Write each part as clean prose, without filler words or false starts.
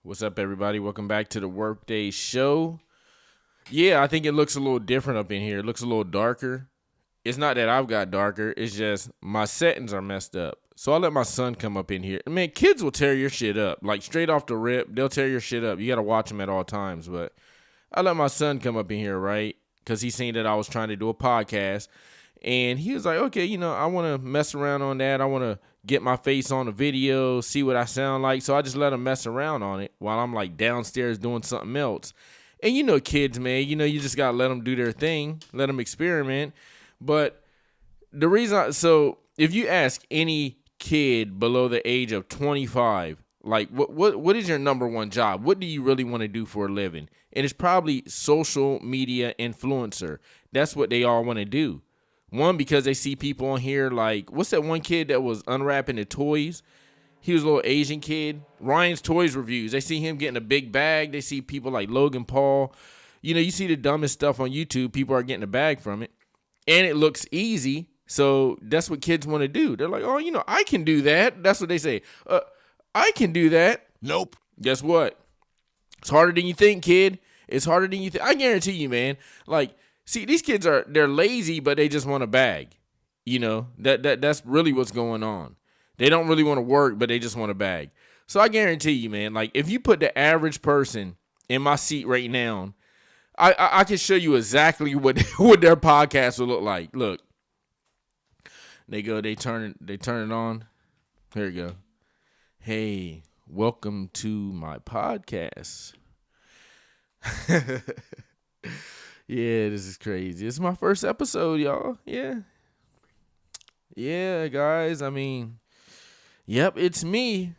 What's up, everybody? Welcome back to the Workday Show. Yeah, I think it looks a little different up in here. It looks a little darker. It's not that I've got darker. It's just my settings are messed up. So I let my son come up in here. Man, kids will tear your shit up. Like, straight off the rip, they'll tear your shit up. You got to watch them at all times. But I let my son come up in here, right? Because he seen that I was trying to do a podcast. And he was like, okay, I want to mess around on that. I want to get my face on the video, see what I sound like. So I just let him mess around on it while I'm like downstairs doing something else. And kids, man, you just got to let them do their thing, let them experiment. But the reason, so if you ask any kid below the age of 25, like what is your number one job? What do you really want to do for a living? And it's probably social media influencer. That's what they all want to do. One, because they see people on here like, what's that one kid that was unwrapping the toys? He was a little Asian kid. Ryan's Toys Reviews. They see him getting a big bag. They see people like Logan Paul. You see the dumbest stuff on YouTube. People are getting a bag from it. And it looks easy. So that's what kids want to do. They're like, oh, I can do that. That's what they say. I can do that. Nope. Guess what? It's harder than you think, kid. It's harder than you think. I guarantee you, man. Like, see, these kids they're lazy, but they just want a bag. That's really what's going on. They don't really want to work, but they just want a bag. So I guarantee you, man, like if you put the average person in my seat right now, I can show you exactly what their podcast will look like. Look. They turn it on. Here you go. Hey, welcome to my podcast. Yeah, this is crazy. It's my first episode, y'all. Yeah. Yeah, guys. I mean, yep, it's me.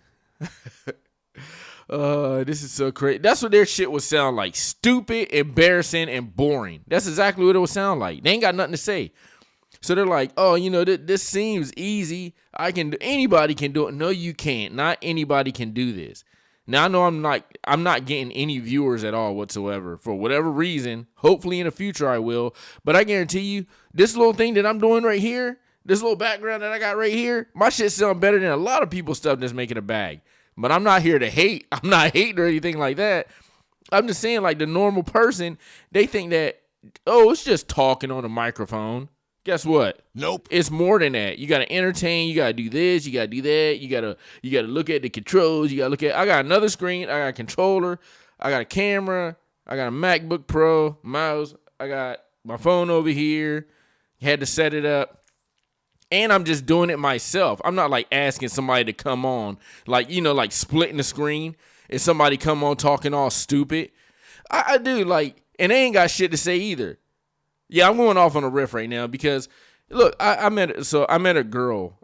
This is so crazy. That's what their shit would sound like. Stupid, embarrassing, and boring. That's exactly what it would sound like. They ain't got nothing to say. So they're like, oh, this seems easy. Anybody can do it. No, you can't. Not anybody can do this. Now I know I'm not getting any viewers at all whatsoever for whatever reason. Hopefully in the future I will. But I guarantee you, this little thing that I'm doing right here, this little background that I got right here, my shit sound better than a lot of people's stuff that's making a bag. But I'm not here to hate. I'm not hating or anything like that. I'm just saying, like, the normal person, they think that, oh, it's just talking on a microphone. Guess what? Nope. It's more than that. You gotta entertain. You gotta do this. You gotta do that. You gotta look at the controls. You gotta look at. I got another screen. I got a controller. I got a camera. I got a MacBook Pro mouse. I got my phone over here. Had to set it up, and I'm just doing it myself. I'm not like asking somebody to come on, like like splitting the screen and somebody come on talking all stupid. I do like, and they ain't got shit to say either. Yeah, I'm going off on a riff right now because, look, I met a girl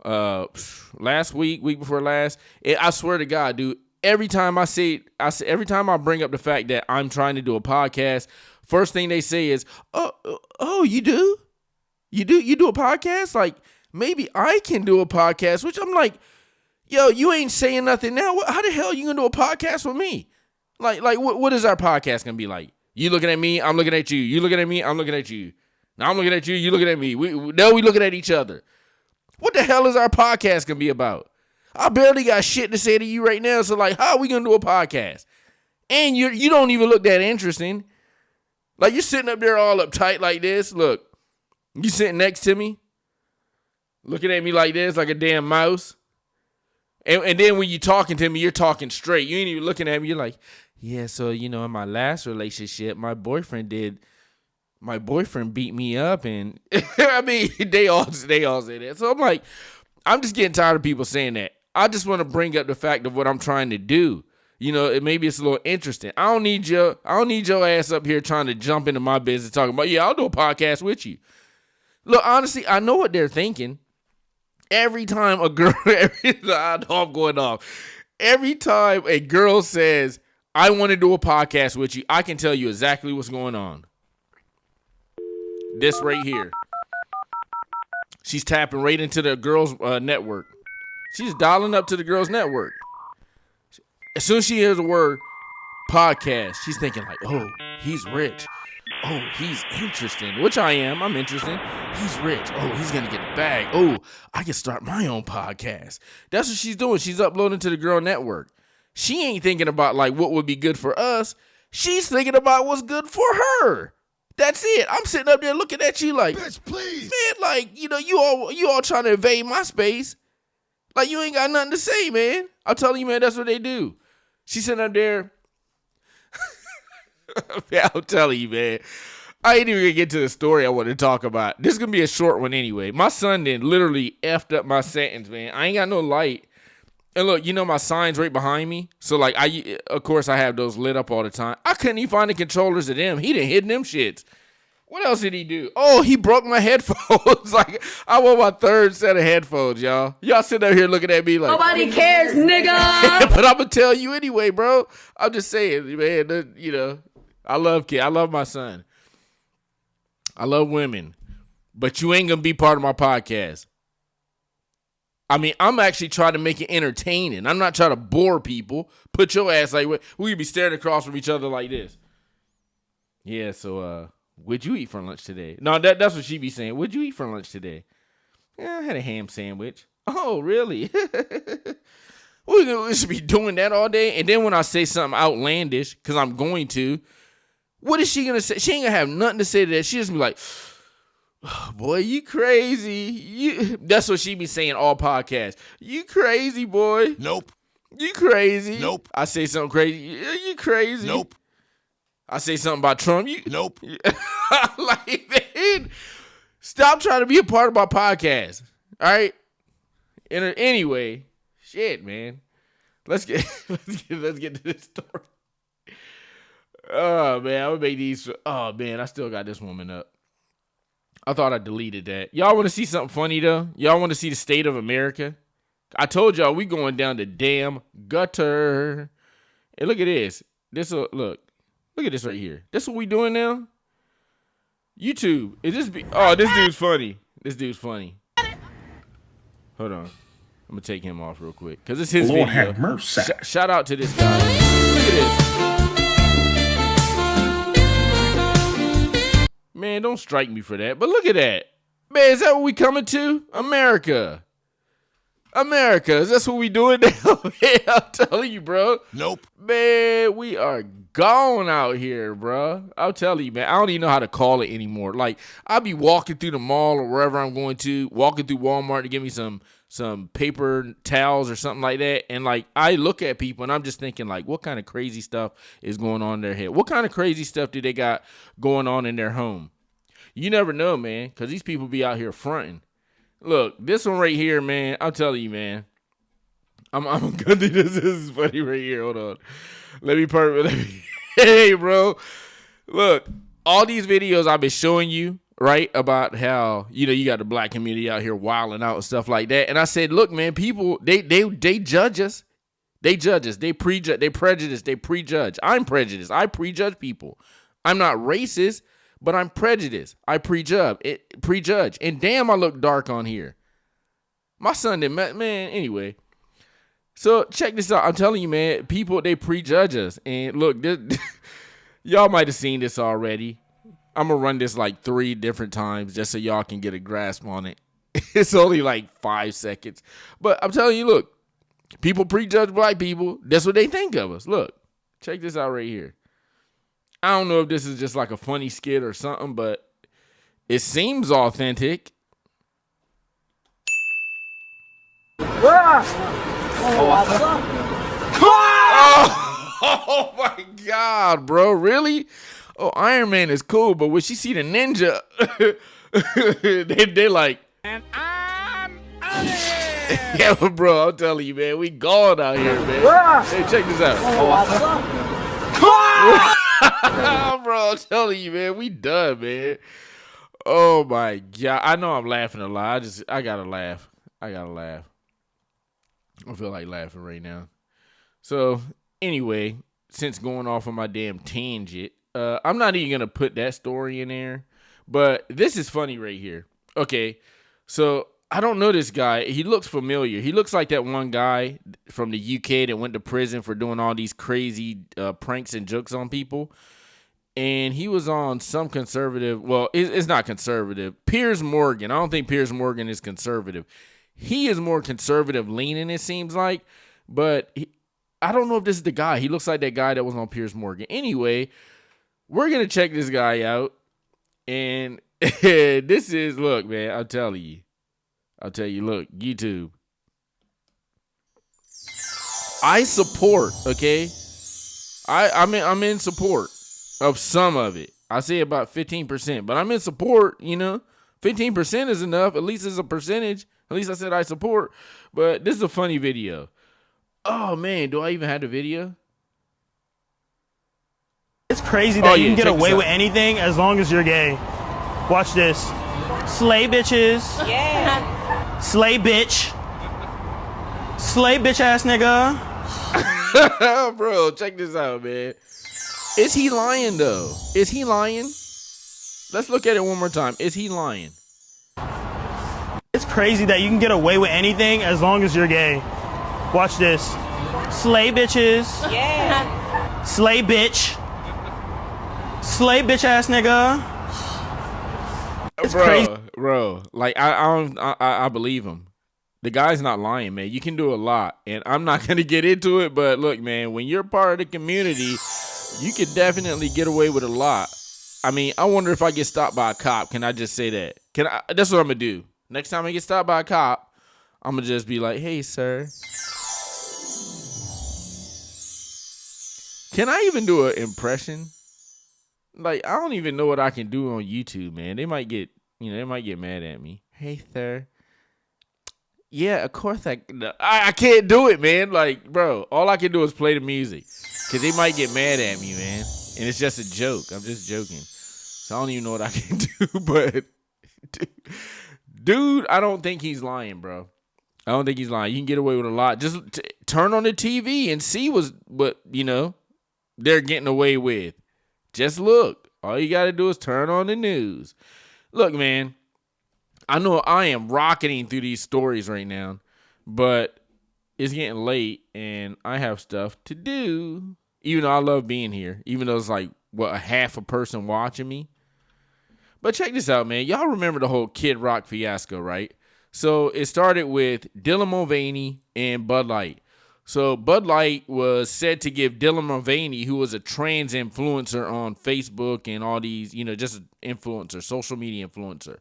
last week before last. I swear to God, dude, every time every time I bring up the fact that I'm trying to do a podcast, first thing they say is, oh, you do a podcast? Like, maybe I can do a podcast, which I'm like, yo, you ain't saying nothing now. How the hell are you gonna do a podcast with me? Like what is our podcast gonna be like? You looking at me, I'm looking at you. You looking at me, I'm looking at you. Now I'm looking at you, you looking at me. We looking at each other. What the hell is our podcast going to be about? I barely got shit to say to you right now, so like, how are we going to do a podcast? And you don't even look that interesting. Like, you're sitting up there all uptight like this. Look, you sitting next to me, looking at me like this, like a damn mouse. And then when you're talking to me, you're talking straight. You ain't even looking at me. You're like, yeah, so, in my last relationship, my boyfriend beat me up, and I mean, they all say that. So I'm like, I'm just getting tired of people saying that. I just want to bring up the fact of what I'm trying to do. Maybe it's a little interesting. I don't need your ass up here trying to jump into my business talking about, yeah, I'll do a podcast with you. Look, honestly, I know what they're thinking. Every time a girl, I know I'm going off. Every time a girl says, I want to do a podcast with you, I can tell you exactly what's going on. This right here. She's tapping right into the girls' network. She's dialing up to the girls' network. As soon as she hears the word podcast, she's thinking like, oh, he's rich. Oh, he's interesting, which I am. I'm interesting. He's rich. Oh, he's going to get a bag. Oh, I can start my own podcast. That's what she's doing. She's uploading to the girl network. She ain't thinking about like what would be good for us. She's thinking about what's good for her. That's it. I'm sitting up there looking at you like, bitch, please. Man, like, you all trying to invade my space. Like, you ain't got nothing to say, man. I'm telling you, man, that's what they do. She's sitting up there. Man, I'm telling you, man. I ain't even gonna get to the story I want to talk about. This is gonna be a short one anyway. My son then literally effed up my settings, man. I ain't got no light. And look, my sign's right behind me. So, like, of course, I have those lit up all the time. I couldn't even find the controllers of them. He done hidden them shits. What else did he do? Oh, he broke my headphones. Like, I want my third set of headphones, y'all. Y'all sitting up here looking at me like, nobody cares, nigga. But I'm going to tell you anyway, bro. I'm just saying, man, I love kids. I love my son. I love women. But you ain't going to be part of my podcast. I mean, I'm actually trying to make it entertaining. I'm not trying to bore people. Put your ass like, we could be staring across from each other like this. Yeah, so, what'd you eat for lunch today? No, that's what she be saying. What'd you eat for lunch today? Yeah, I had a ham sandwich. Oh, really? We should be doing that all day. And then when I say something outlandish, because I'm going to, what is she going to say? She ain't going to have nothing to say to that. She just be like, oh, boy, you crazy. That's what she be saying all podcasts. You crazy, boy. Nope. You crazy. Nope. I say something crazy. You crazy. Nope. I say something about Trump. Nope. Like, man, stop trying to be a part of my podcast. All right. Anyway, shit, man. Let's get to this story. Oh man, I would make these. Oh man, I still got this woman up. I thought I deleted that. Y'all want to see something funny though? Y'all want to see the state of America? I told y'all we going down the damn gutter. And look at this. Look at this right here. This what we doing now? YouTube. This dude's funny. This dude's funny. Hold on. I'm gonna take him off real quick because it's his Lord video. have mercy. Shout out to this guy. Look at this. Man, don't strike me for that. But look at that. Man, is that what we coming to? America. Is that what we doing now? Man, I'm telling you, bro. Nope. Man, we are gone out here, bro. I'll tell you, man. I don't even know how to call it anymore. Like, I'll be walking through the mall or wherever I'm going to, walking through Walmart to get me some paper towels or something like that. And, like, I look at people and I'm just thinking, like, what kind of crazy stuff is going on in their head? What kind of crazy stuff do they got going on in their home? You never know, man, because these people be out here fronting. Look, this one right here, man, I'm telling you, man. I'm gonna do this. This is funny right here. Hold on. Let me Hey, bro. Look, all these videos I've been showing you, right, about how, you got the black community out here wilding out and stuff like that. And I said, look, man, people, they judge us. They judge us. They prejudge. They prejudice. They prejudge. I'm prejudiced. I prejudge people. I'm not racist, but I'm prejudiced. I prejudge. And damn, I look dark on here. My son didn't, man, anyway. So check this out. I'm telling you, man, people, they prejudge us. And look, y'all might have seen this already. I'm going to run this like 3 different times just so y'all can get a grasp on it. It's only like 5 seconds. But I'm telling you, look, people prejudge black people. That's what they think of us. Look, check this out right here. I don't know if this is just like a funny skit or something, but it seems authentic. Oh my God, bro. Really? Oh, Iron Man is cool, but when she see the ninja, they like, and I'm out of here. Yeah, but bro, I'm telling you, man, we gone out here, man. Hey, check this out. Bro, I'm telling you, man, we done, man. Oh my God. I know I'm laughing a lot. I gotta laugh. I feel like laughing right now. So anyway, since going off on my damn tangent, I'm not even gonna put that story in there, but this is funny right here. Okay, so I don't know this guy. He looks familiar. He looks like that one guy from the UK that went to prison for doing all these crazy pranks and jokes on people. And he was on some conservative. Well, it's not conservative. Piers Morgan. I don't think Piers Morgan is conservative. He is more conservative leaning, it seems like. But I don't know if this is the guy. He looks like that guy that was on Piers Morgan. Anyway, we're going to check this guy out. And this is, look, man, I'll tell you, look, YouTube. I support, okay? I'm in support of some of it. I say about 15%, but I'm in support, 15% is enough. At least it's a percentage. At least I said I support. But this is a funny video. Oh, man, do I even have the video? It's crazy that you can get away with anything as long as you're gay. Watch this. Slay bitches. Yeah. Slay bitch. Slay bitch ass nigga. Bro, check this out, man. Is he lying, though? Is he lying? Let's look at it one more time. Is he lying? It's crazy that you can get away with anything as long as you're gay. Watch this. Slay bitches. Yeah. Slay bitch. Slay bitch ass nigga. It's crazy. Bro. Like I believe him. The guy's not lying, man. You can do a lot, and I'm not gonna get into it. But look, man, when you're part of the community, you can definitely get away with a lot. I mean, I wonder if I get stopped by a cop. Can I just say that? That's what I'm gonna do. Next time I get stopped by a cop, I'm gonna just be like, "Hey, sir." Can I even do an impression? Like, I don't even know what I can do on YouTube, man. They might get mad at me. Hey, sir. Yeah, of course I can't do it, man. Like, bro, all I can do is play the music. Because they might get mad at me, man. And it's just a joke. I'm just joking. So I don't even know what I can do. But, dude, I don't think he's lying, bro. I don't think he's lying. You can get away with a lot. Just turn on the TV and see what they're getting away with. Just look. All you got to do is turn on the news. Look, man, I know I am rocketing through these stories right now, but it's getting late and I have stuff to do. Even though I love being here, even though it's like, a half a person watching me. But check this out, man. Y'all remember the whole Kid Rock fiasco, right? So it started with Dylan Mulvaney and Bud Light. So Bud Light was said to give Dylan Mulvaney, who was a trans influencer on Facebook and all these, just an influencer, social media influencer,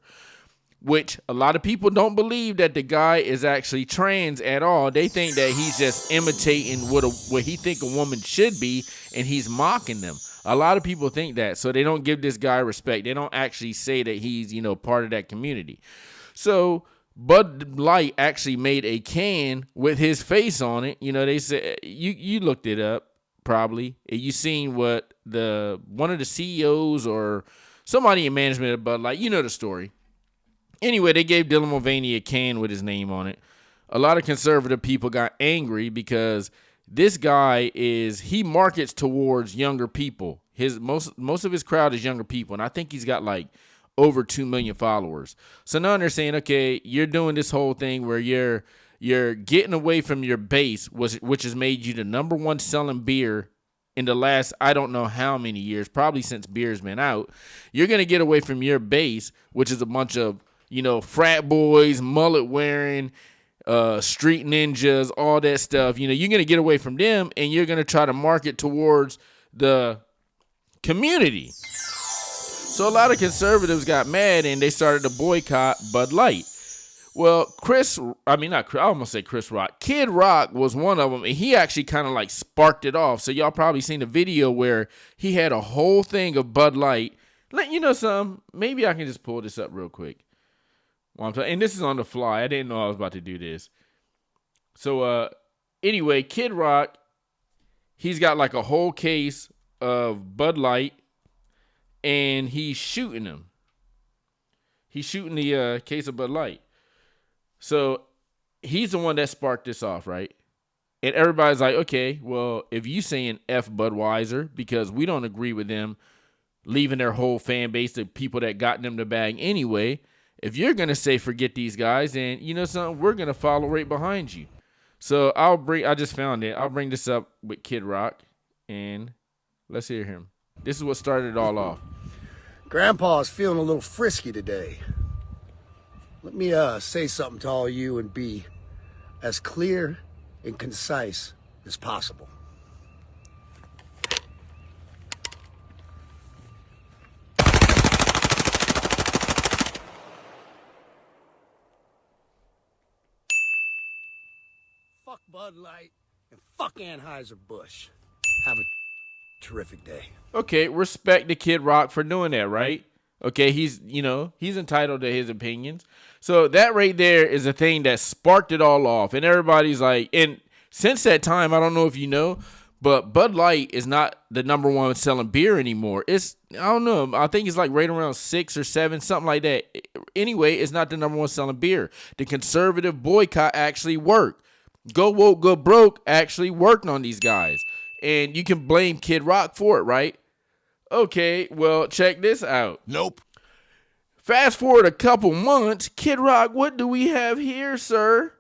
which a lot of people don't believe that the guy is actually trans at all. They think that he's just imitating what he think a woman should be, and he's mocking them. A lot of people think that, so they don't give this guy respect. They don't actually say that he's, part of that community. So Bud Light actually made a can with his face on it. They said you looked it up probably. You seen what one of the CEOs or somebody in management of Bud Light. You know the story. Anyway, they gave Dylan Mulvaney a can with his name on it. A lot of conservative people got angry because this guy he markets towards younger people. His most of his crowd is younger people, and I think he's got like over 2 million followers. So now they're saying, okay, you're doing this whole thing where you're getting away from your base, which has made you the number one selling beer in the last, I don't know how many years, probably since beer's been out. You're going to get away from your base, which is a bunch of, frat boys, mullet wearing, street ninjas, all that stuff. You're going to get away from them, and you're going to try to market towards the community. So a lot of conservatives got mad and they started to boycott Bud Light. Well, I almost say Chris Rock. Kid Rock was one of them, and he actually kind of like sparked it off. So y'all probably seen the video where he had a whole thing of Bud Light. Maybe I can just pull this up real quick. And this is on the fly. I didn't know I was about to do this. So anyway, Kid Rock, he's got like a whole case of Bud Light. And he's shooting them. He's shooting the case of Bud Light. So he's the one that sparked this off, right? And everybody's like, okay, well, if you saying F Budweiser because we don't agree with them leaving their whole fan base, the people that got them the bag anyway, if you're going to say forget these guys, then you know something, we're going to follow right behind you. So I just found it. I'll bring this up with Kid Rock and let's hear him. This is what started it all off. Grandpa's feeling a little frisky today. Let me say something to all you and be as clear and concise is possible. Fuck Bud Light and fuck Anheuser-Busch. Have a terrific day. Okay, respect the Kid Rock for doing that, right? Okay, he's entitled to his opinions. So that right there is a thing that sparked it all off. And everybody's like, and since that time, I don't know if you know, but Bud Light is not the number one selling beer anymore. I don't know. I think it's like right around 6 or 7, something like that. Anyway, it's not the number one selling beer. The conservative boycott actually worked. Go Woke, Go Broke actually worked on these guys. And you can blame Kid Rock for it, right? Okay, well, check this out. Nope. Fast forward a couple months, Kid Rock, what do we have here, sir?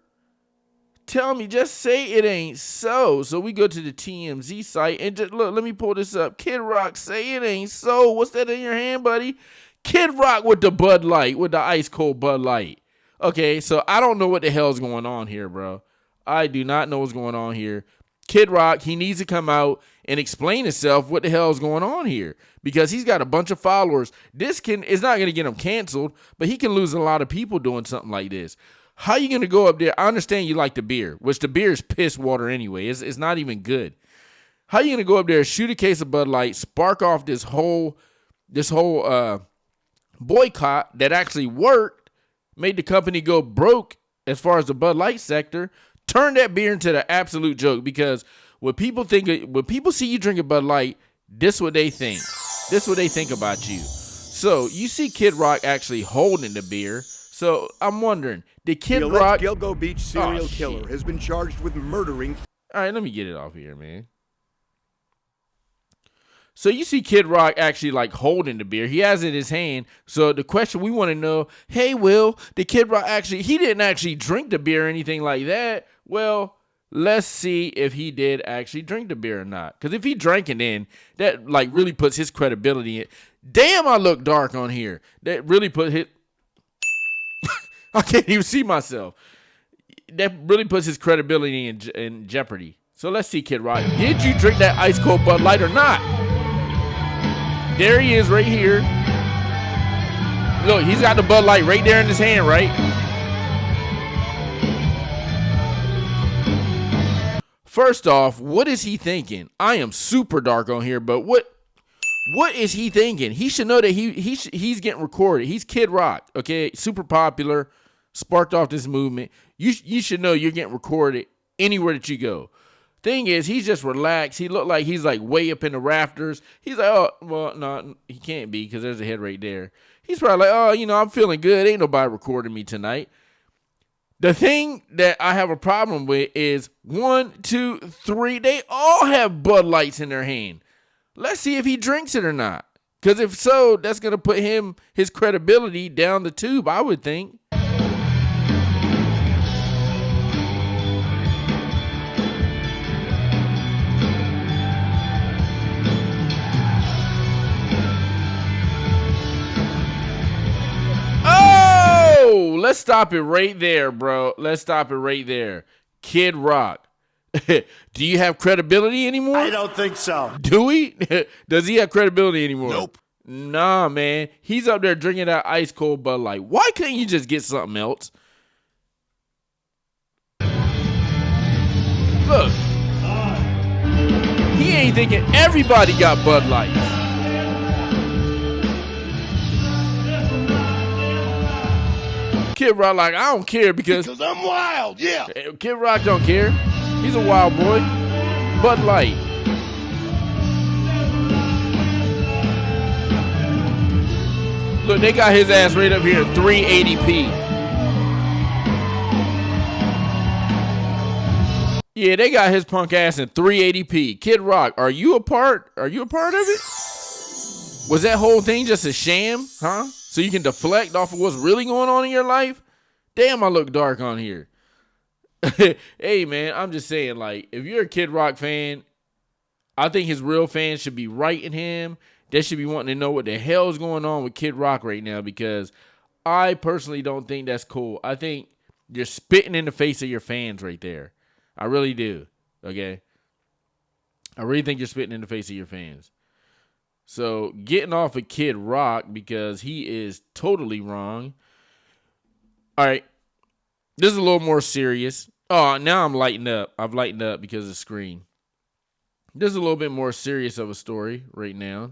Tell me, just say it ain't so. So we go to the TMZ site and just look, let me pull this up. Kid Rock, say it ain't so. What's that in your hand, buddy? Kid Rock with the Bud Light, with the ice cold Bud Light. Okay, so I don't know what the hell's going on here, bro. I do not know what's going on here. Kid Rock, he needs to come out and explain himself what the hell is going on here, because he's got a bunch of followers. It's not going to get him canceled, but he can lose a lot of people doing something like this. How you going to go up there? I understand you like the beer, which the beer is piss water anyway. It's not even good. How you going to go up there, shoot a case of Bud Light, spark off this whole boycott that actually worked, made the company go broke as far as the Bud Light sector, turn that beer into the absolute joke? Because when people see you drinking Bud Light, this what they think. This what they think about you. So you see Kid Rock actually holding the beer. So I'm wondering, did Kid The Rock? alleged Gilgo Beach serial killer shit. has been charged with murdering. All right, let me get it off here, man. So you see Kid Rock actually like holding the beer. He has it in his hand. So the question we want to know, hey, Will, did Kid Rock he didn't actually drink the beer or anything like that? Well, let's see if he did actually drink the beer or not. Because if he drank it in, that like really puts his credibility in. Damn, I look dark on here. That really put his... I can't even see myself. That really puts his credibility in jeopardy. So let's see, Kid Rock. Did you drink that ice cold Bud Light or not? There he is right here. Look, he's got the Bud Light right there in his hand, right? First off, what is he thinking? I am super dark on here, but what is he thinking? He should know that he's getting recorded. He's Kid Rock, okay? Super popular, sparked off this movement. You should know you're getting recorded anywhere that you go. Thing is, he's just relaxed. He looked like he's like way up in the rafters. He's like, oh, well, no, he can't be because there's a head right there. He's probably like, oh, I'm feeling good. Ain't nobody recording me tonight. The thing that I have a problem with is 1, 2, 3. They all have Bud Lights in their hand. Let's see if he drinks it or not. Because if so, that's going to put his credibility down the tube, I would think. Oh, let's stop it right there, bro. Let's stop it right there. Kid Rock. Do you have credibility anymore? I don't think so. Do he? Does he have credibility anymore? Nope. Nah, man. He's up there drinking that ice cold Bud Light. Why couldn't you just get something else? Look. He ain't thinking everybody got Bud Lights. Kid Rock like, I don't care because I'm wild, yeah. Kid Rock don't care. He's a wild boy. Bud Light. Look, they got his ass right up here at 380p. Yeah, they got his punk ass in 380p. Kid Rock, are you a part of it? Was that whole thing just a sham, huh? So you can deflect off of what's really going on in your life? Damn, I look dark on here. Hey, man, I'm just saying, like, if you're a Kid Rock fan, I think his real fans should be writing him. They should be wanting to know what the hell is going on with Kid Rock right now, because I personally don't think that's cool. I think you're spitting in the face of your fans right there. I really do, okay? I really think you're spitting in the face of your fans. So getting off of Kid Rock because he is totally wrong. All right. This is a little more serious. Oh, now I'm lighting up. I've lightened up because of the screen. This is a little bit more serious of a story right now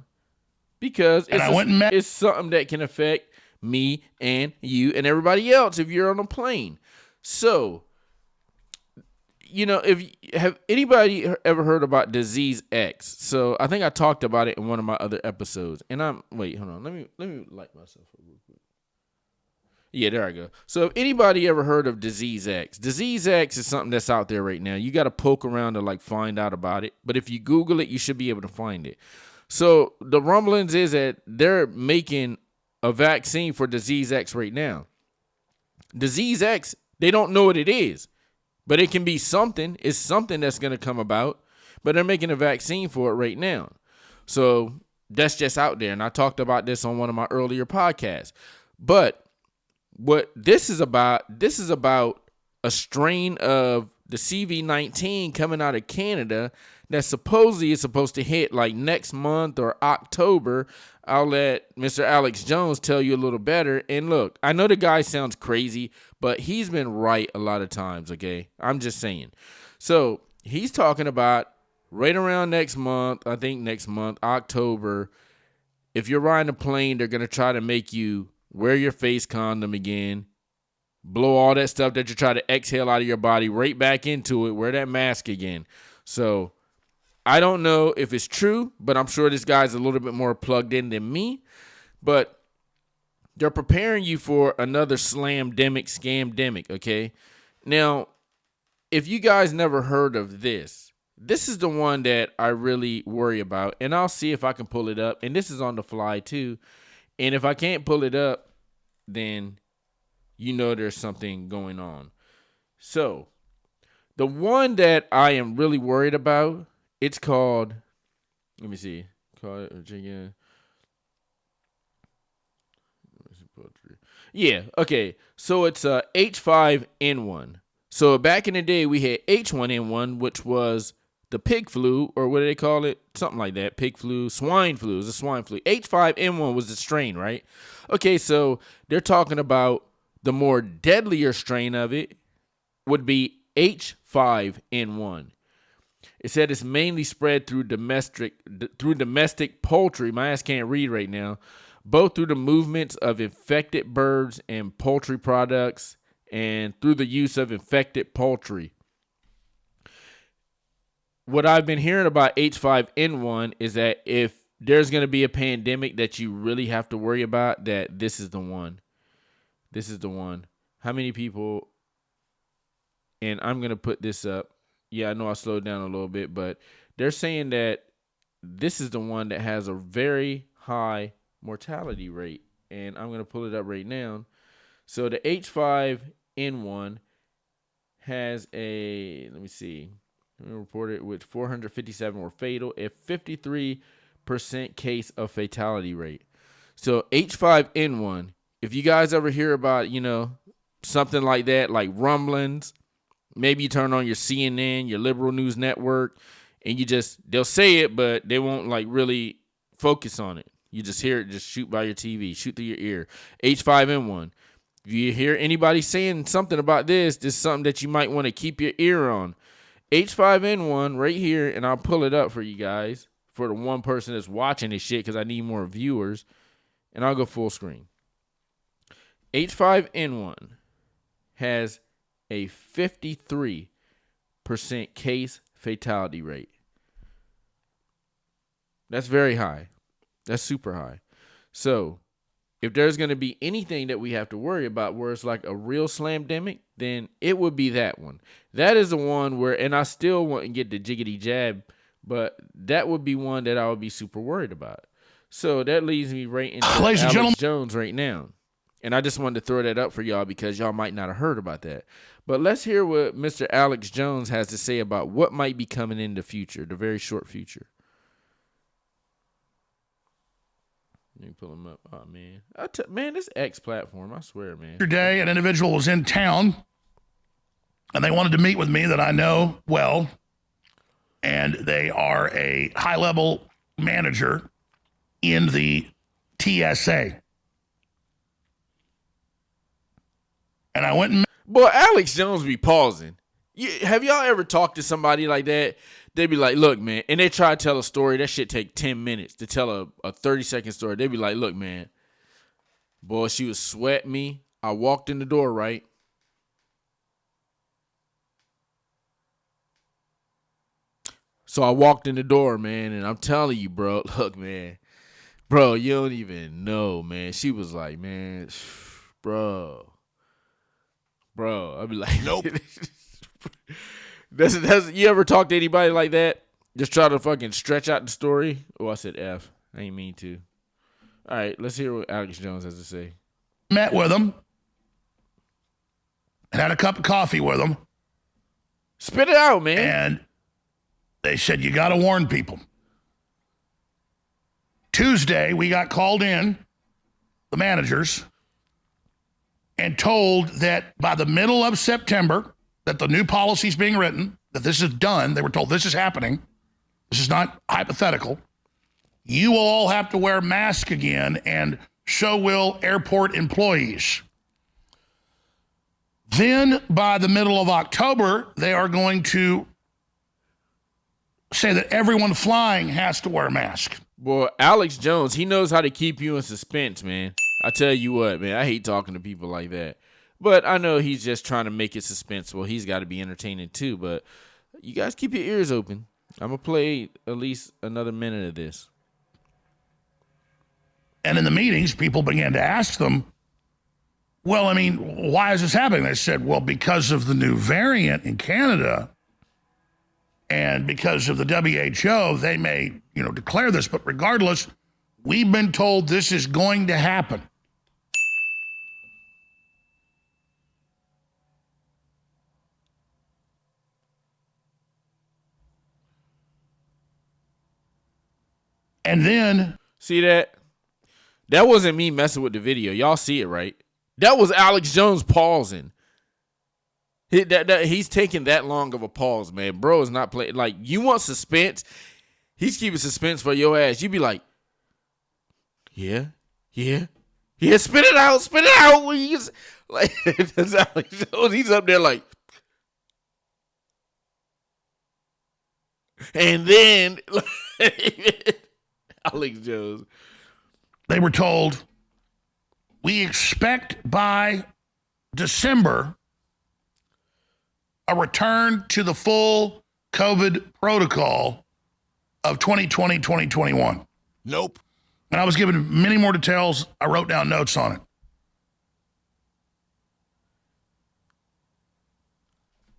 because it's something that can affect me and you and everybody else if you're on a plane. So, if have anybody ever heard about Disease X? So I think I talked about it in one of my other episodes. And hold on. Let me light myself up real quick. Yeah, there I go. So if anybody ever heard of Disease X is something that's out there right now. You got to poke around to find out about it. But if you Google it, you should be able to find it. So the rumblings is that they're making a vaccine for Disease X right now. Disease X, they don't know what it is, but it can be something. It's something that's going to come about, but they're making a vaccine for it right now. So that's just out there. And I talked about this on one of my earlier podcasts. But what this is about a strain of the CV-19 coming out of Canada that supposedly is supposed to hit next month or October. I'll let Mr. Alex Jones tell you a little better. And look, I know the guy sounds crazy, but he's been right a lot of times, okay? I'm just saying. So he's talking about right around next month, I think next month, October, if you're riding a plane, they're going to try to make you wear your face condom again, blow all that stuff that you try to exhale out of your body right back into it, wear that mask again. So I don't know if it's true, but I'm sure this guy's a little bit more plugged in than me. But they're preparing you for another slamdemic, scamdemic, okay? Now, if you guys never heard of this is the one that I really worry about, and I'll see if I can pull it up. And this is on the fly too. And if I can't pull it up, then there's something going on. So, the one that I am really worried about, it's called, let me see, Virginia. Yeah, okay. So it's H5N1. So back in the day, we had H1N1, which was the pig flu, or what do they call it? Something like that. Pig flu, swine flu. It was a swine flu. H5N1 was the strain, right? Okay, so they're talking about the more deadlier strain of it would be H5N1. It said it's mainly spread through domestic poultry. My ass can't read right now. Both through the movements of infected birds and poultry products and through the use of infected poultry. What I've been hearing about H5N1 is that if there's going to be a pandemic that you really have to worry about, that this is the one. This is the one. How many people, and I'm going to put this up. Yeah, I know I slowed down a little bit, but they're saying that this is the one that has a very high mortality rate. And I'm going to pull it up right now. So the H5N1 has a, let me see. Reported with 457 were fatal, a 53% case of fatality rate. So H5N1, if you guys ever hear about, something like that, like rumblings, maybe you turn on your CNN, your liberal news network, and they'll say it, but they won't really focus on it. You just hear it, just shoot by your TV, shoot through your ear. H5N1. If you hear anybody saying something about this is something that you might want to keep your ear on. H5N1 right here, and I'll pull it up for you guys, for the one person that's watching this shit, because I need more viewers, and I'll go full screen. H5N1 has a 53% case fatality rate. That's very high. That's super high. So, if there's going to be anything that we have to worry about where it's like a real slamdemic, then it would be that one. That is the one where, and I still wouldn't get the jiggity jab, but that would be one that I would be super worried about. So that leads me right into Alex Jones right now. And I just wanted to throw that up for y'all because y'all might not have heard about that. But let's hear what Mr. Alex Jones has to say about what might be coming in the future, the very short future. Let me pull him up. Oh, man. Man, this X platform, I swear, man. Yesterday, an individual was in town, and they wanted to meet with me that I know well. and they are a high-level manager in the TSA. And I went and Boy, Alex Jones be pausing. Have y'all ever talked to somebody like that? They be like, look, man, and they try to tell a story. That shit take 10 minutes to tell a 30-second story. They be like, look, man, boy, she was sweating me. I walked in the door, right? So I walked in the door, man, and I'm telling you, bro, look, man, bro, you don't even know, man. She was like, man, bro, I'd be like, nope. That's you ever talk to anybody like that? Just try to fucking stretch out the story? Oh, I said F. I ain't mean to. All right, let's hear what Alex Jones has to say. met with him and had a cup of coffee with him. Spit it out, man. And they said, you got to warn people. Tuesday, we got called in, the managers, and told that by the middle of September, that the new policy is being written, that this is done. They were told this is happening. This is not hypothetical. You will all have to wear masks again, and so will airport employees. Then by the middle of October, they are going to say that everyone flying has to wear a mask. Boy, Alex Jones, he knows how to keep you in suspense, man. I tell you what, man, I hate talking to people like that. But I know he's just trying to make it suspenseful. He's got to be entertaining too. But you guys keep your ears open. I'm going to play at least another minute of this. And in the meetings, people began to ask them, well, I mean, why is this happening? They said, well, because of the new variant in Canada and because of the WHO, they may, declare this. But regardless, we've been told this is going to happen. And then... See that? That wasn't me messing with the video. Y'all see it, right? That was Alex Jones pausing. He's taking that long of a pause, man. Bro is not playing. Like, you want suspense? He's keeping suspense for your ass. You be like, yeah, spit it out. Like, that's Alex Jones. He's up there like, and then Alex Jones. They were told, we expect by December a return to the full COVID protocol of 2020, 2021. Nope. And I was given many more details. I wrote down notes on it.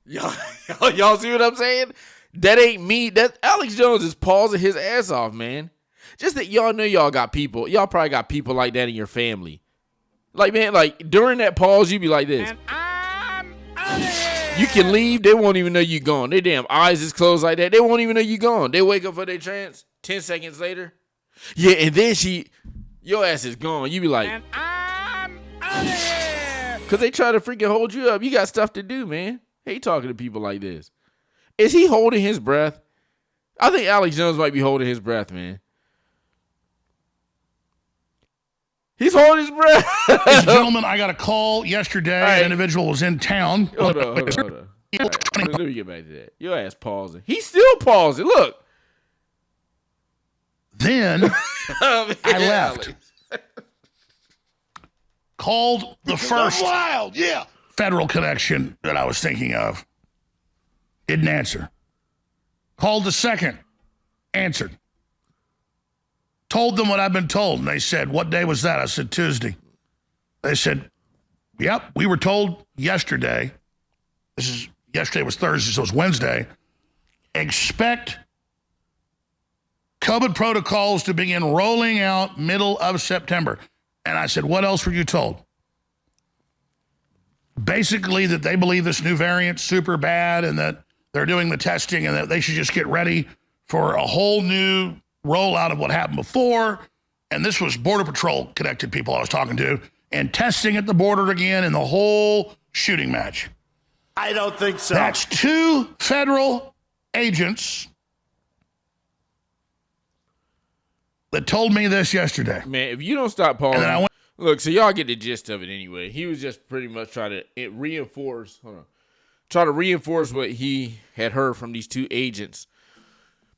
Y'all see what I'm saying? That ain't me. That Alex Jones is pausing his ass off, man. Just that y'all know y'all got people. Y'all probably got people like that in your family. Like, man, like during that pause, you be like this. And I'm out of here. You can leave. They won't even know you gone. Their damn eyes is closed like that. They won't even know you gone. They wake up for their trance 10 seconds later. Yeah, and then your ass is gone. You be like, and I'm out of here. Because they try to freaking hold you up. You got stuff to do, man. Hey, talking to people like this. Is he holding his breath? I think Alex Jones might be holding his breath, man. He's holding his breath. Ladies and gentlemen, I got a call yesterday. Right. An individual was in town. Hold on. Right, let me get back to that. Your ass pausing. He's still pausing. Look. Then I left. Called the first federal connection that I was thinking of. Didn't answer. Called the second. Answered. Told them what I've been told. And they said, what day was that? I said, Tuesday. They said, yep, we were told yesterday. Yesterday was Thursday, so it's Wednesday. Expect COVID protocols to begin rolling out middle of September. And I said, what else were you told? Basically that they believe this new variant's super bad and that they're doing the testing and that they should just get ready for a whole new rollout of what happened before. And this was Border Patrol connected people I was talking to, and testing at the border again and the whole shooting match. I don't think so. That's 2 federal agents that told me this yesterday. Man, if you don't stop pausing. And then I went, Look, so y'all get the gist of it anyway. He was just pretty much trying to reinforce what he had heard from these two agents.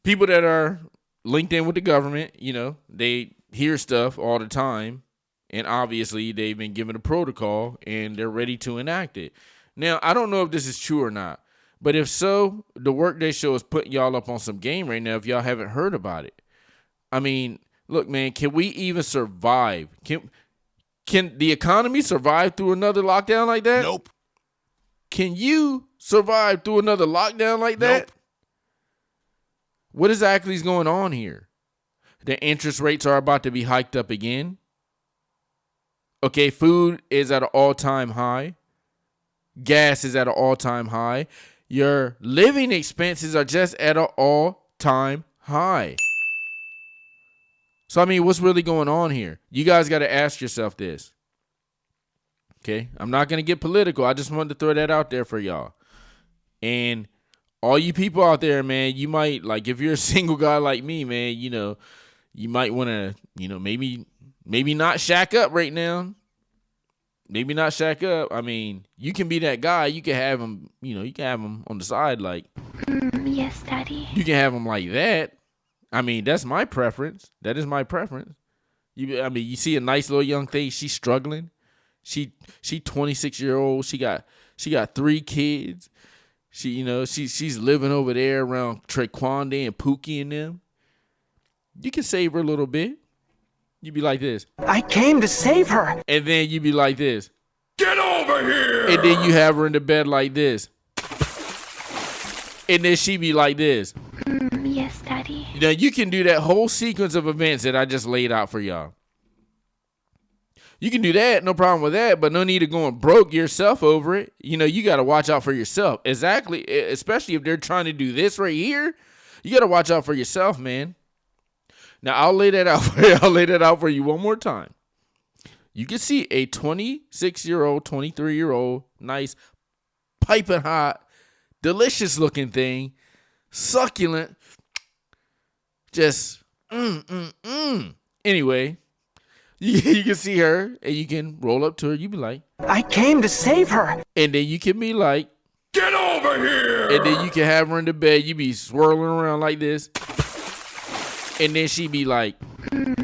People that are linked in with the government, you know, they hear stuff all the time, and obviously they've been given a protocol and they're ready to enact it. Now, I don't know if this is true or not, but if so, the Workday Show is putting y'all up on some game right now if y'all haven't heard about it. I mean, look, man, can we even survive? Can the economy survive through another lockdown like that? Nope. Can you survive through another lockdown like that? Nope. What exactly is going on here? The interest rates are about to be hiked up again. Okay, food is at an all-time high. Gas is at an all-time high. Your living expenses are just at an all-time high. So, I mean, what's really going on here? You guys got to ask yourself this. Okay? I'm not going to get political. I just wanted to throw that out there for y'all. And all you people out there, man, you might, like, if you're a single guy like me, man, you know, you might want to, you know, maybe not shack up right now. Maybe not shack up. I mean, you can be that guy. You can have him, you know, you can have him on the side like. Yes, Daddy. You can have him like that. I mean, that's my preference. That is my preference. I mean, you see a nice little young thing. She's struggling. She 26-year-old. She got 3 kids. She's living over there around Traquanda and Pookie and them. You can save her a little bit. You be like this. I came to save her. And then you be like this. get over here. And then you have her in the bed like this. And then she be like this. Yes, Daddy. Now, you can do that whole sequence of events that I just laid out for y'all. You can do that, no problem with that, but no need of going broke yourself over it. You know, you got to watch out for yourself. Exactly, especially if they're trying to do this right here. You got to watch out for yourself, man. Now, I'll lay that out for you. I'll lay that out for you one more time. You can see a 26-year-old, 23-year-old, nice, piping hot, delicious-looking thing, succulent, just, Anyway, you can see her, and you can roll up to her. You be like, I came to save her. and then you can be like, Get over here. and then you can have her in the bed. You be swirling around like this, and then she be like,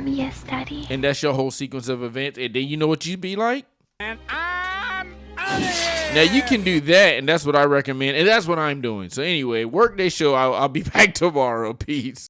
Yes, Daddy. and that's your whole sequence of events. And then you know what you be like? And I'm out of here. Now, you can do that, and that's what I recommend, and that's what I'm doing. So anyway, Workday Show, I'll be back tomorrow. Peace.